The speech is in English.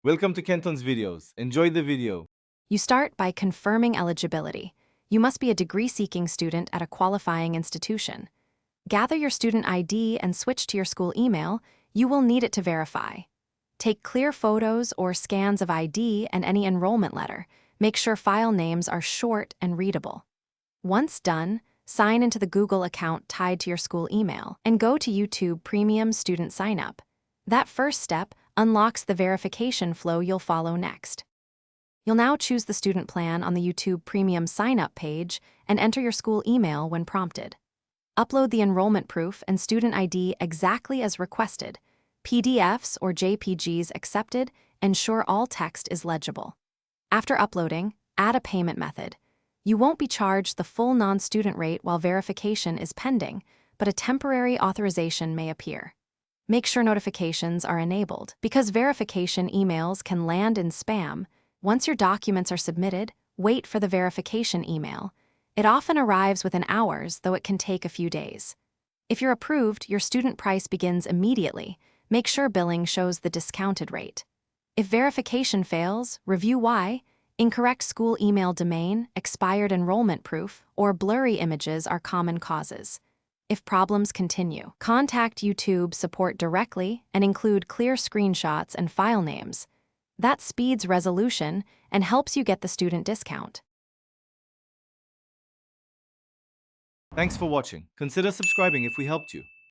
Welcome to Kenton's videos. Enjoy the video. You start by confirming eligibility. You must be a degree-seeking student at a qualifying institution. Gather your student ID and switch to your school email. You will need it to verify. Take clear photos or scans of ID and any enrollment letter. Make sure file names are short and readable. Once done, sign into the Google account tied to your school email and go to YouTube Premium Student Signup. That first step unlocks the verification flow you'll follow next. You'll now choose the student plan on the YouTube Premium Sign-Up page and enter your school email when prompted. Upload the enrollment proof and student ID exactly as requested. PDFs or JPGs accepted. Ensure all text is legible. After uploading, add a payment method. You won't be charged the full non-student rate while verification is pending, but a temporary authorization may appear. Make sure notifications are enabled, because verification emails can land in spam. Once your documents are submitted, wait for the verification email. It often arrives within hours, though it can take a few days. If you're approved, your student price begins immediately. Make sure billing shows the discounted rate. If verification fails, review why. Incorrect school email domain, expired enrollment proof, or blurry images are common causes. If problems continue, contact YouTube support directly and include clear screenshots and file names. That speeds resolution and helps you get the student discount. Thanks for watching. Consider subscribing if we helped you.